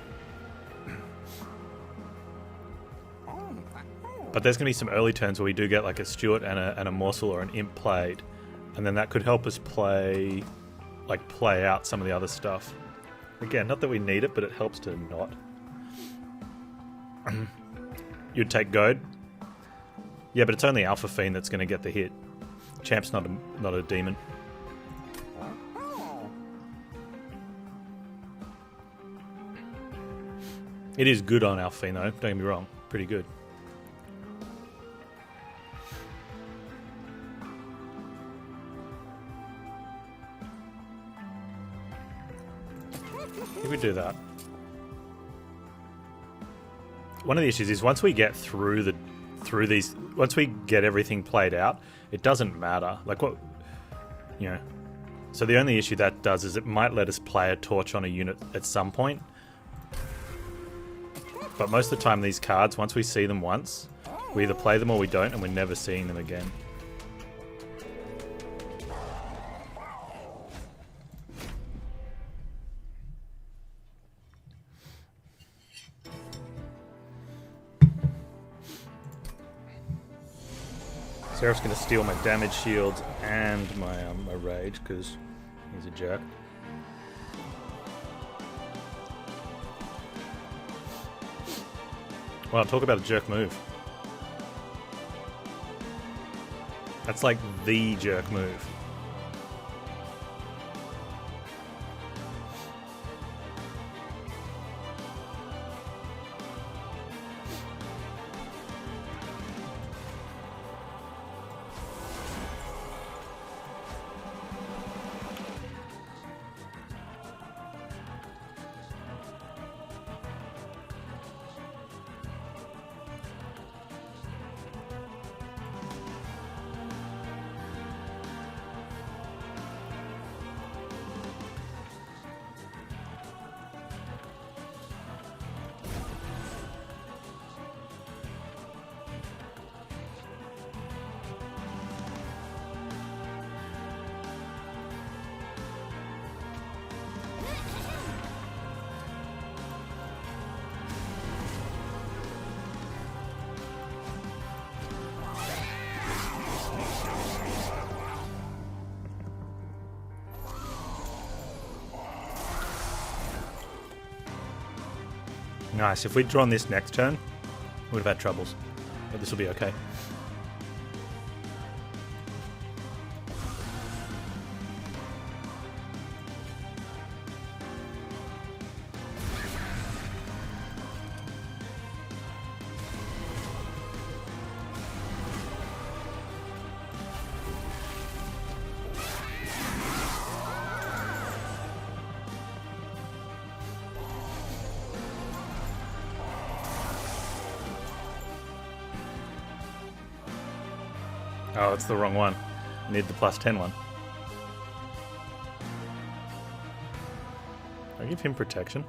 But there's going to be some early turns where we do get like a Steward and a morsel or an imp played, and then that could help us play out some of the other stuff. Again, not that we need it, but it helps to not. You'd take Goad. Yeah, but it's only Alpha Fiend that's going to get the hit. Champ's not a demon. It is good on Alpha Fiend, though. Don't get me wrong. Pretty good. If we do that. One of the issues is once we get through these, once we get everything played out, it doesn't matter. So the only issue that does is it might let us play a torch on a unit at some point. But most of the time these cards, once we see them once, we either play them or we don't, and we're never seeing them again. Seraph's going to steal my damage shields and my rage because he's a jerk. Well, talk about a jerk move. That's like the jerk move. Nice. If we'd drawn this next turn, we would have had troubles. But this will be okay. Oh, it's the wrong one. I need the +10 one. I give him protection.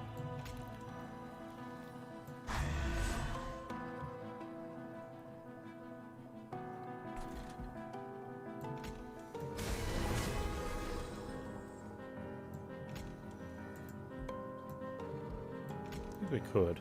think we could.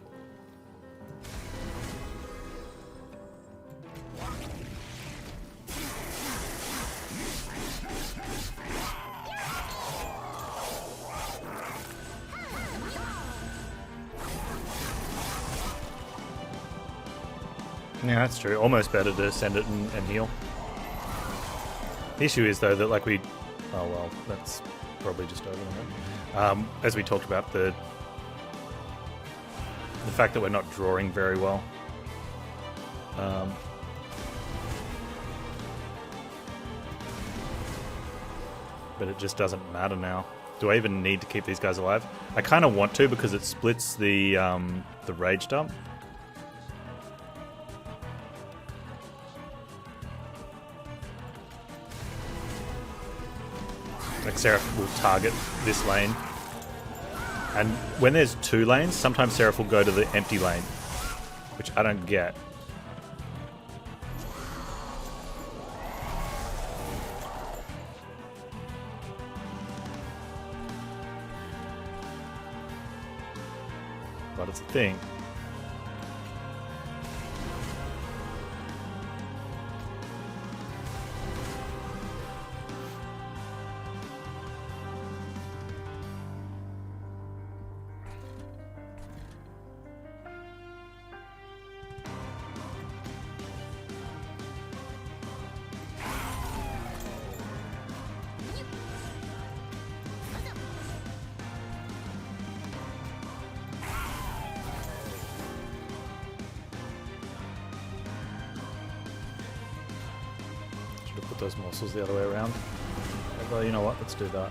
Yeah, that's true. Almost better to send it and heal. The issue is, though, that like we... Oh, well, that's probably just over now. As we talked about, the fact that we're not drawing very well. But it just doesn't matter now. Do I even need to keep these guys alive? I kind of want to because it splits the rage dump. Like Seraph will target this lane. And when there's two lanes, sometimes Seraph will go to the empty lane, which I don't get. But it's a thing. Put those morsels the other way around. Although, you know what? Let's do that.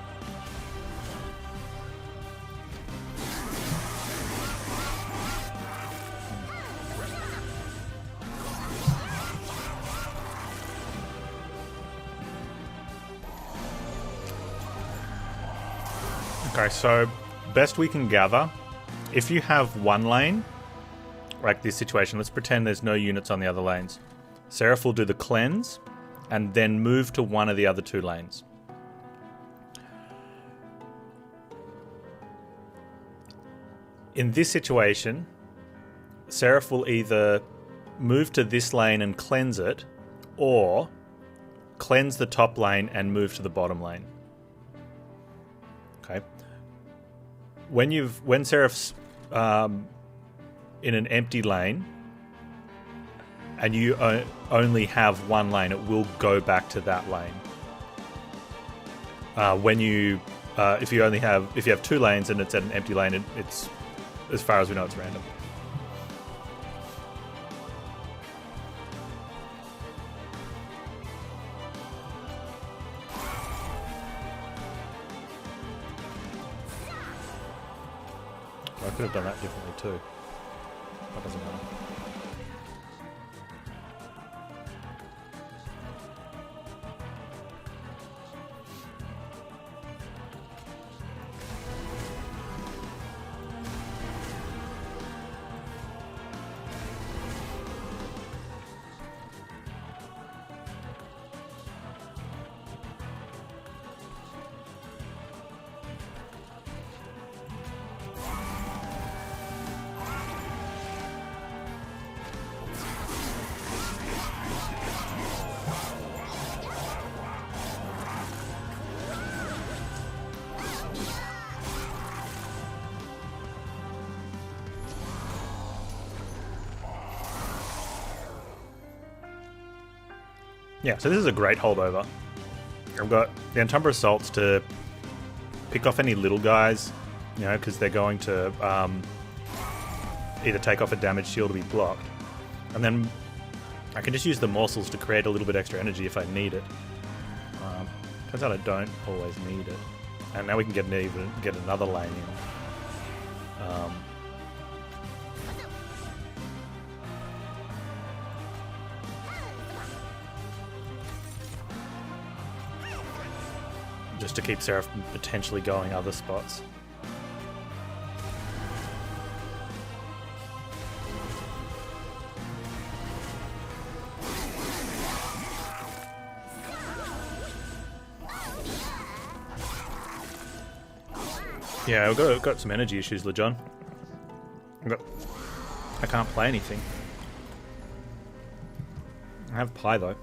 Okay, so best we can gather, if you have one lane, like this situation, let's pretend there's no units on the other lanes. Seraph will do the cleanse and then move to one of the other two lanes. In this situation, Seraph will either move to this lane and cleanse it, or cleanse the top lane and move to the bottom lane. Okay. When Seraph's in an empty lane, and you only have one lane, it will go back to that lane. If you have two lanes and it's at an empty lane, it's, as far as we know, it's random. I could have done that differently too. That doesn't matter. Yeah, so this is a great holdover. I've got the Umbra Assaults to pick off any little guys, you know, because they're going to either take off a damage shield or be blocked. And then I can just use the morsels to create a little bit extra energy if I need it. Turns out I don't always need it. And now we can get another lane in. Just to keep Seraph potentially going other spots. Yeah, we've got some energy issues, LeJohn. But I can't play anything. I have pie though.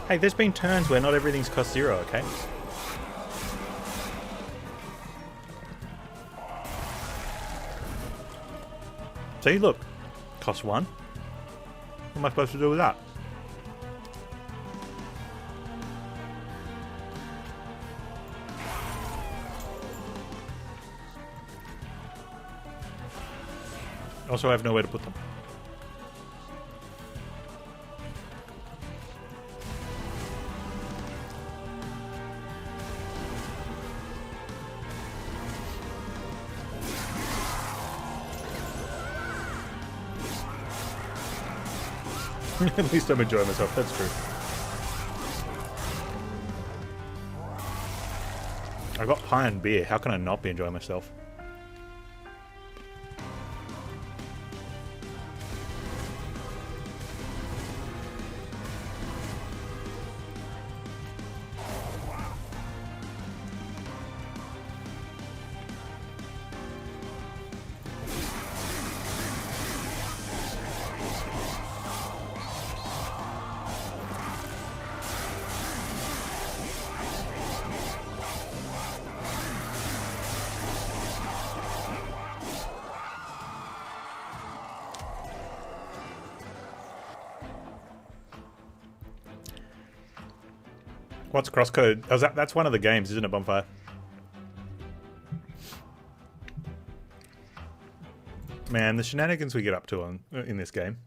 Hey, there's been turns where not everything's cost 0, okay? See, look. Cost 1. What am I supposed to do with that? Also, I have nowhere to put them. At least I'm enjoying myself, that's true. I got pie and beer, how can I not be enjoying myself? What's crosscode? Oh, that's one of the games, isn't it, Bonfire? Man, the shenanigans we get up to in this game.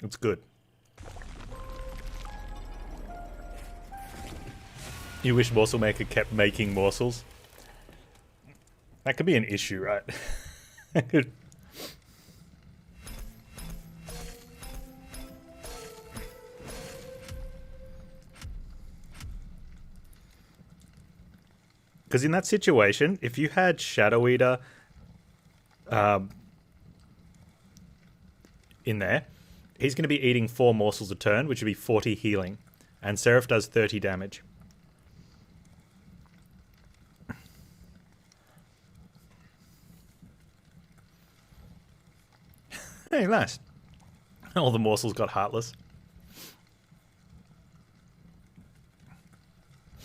It's good. You wish Morsel Maker kept making morsels? That could be an issue, right? Because in that situation, if you had Shadow Eater in there, he's going to be eating 4 morsels a turn, which would be 40 healing. And Seraph does 30 damage. Hey, nice. All the morsels got Heartless.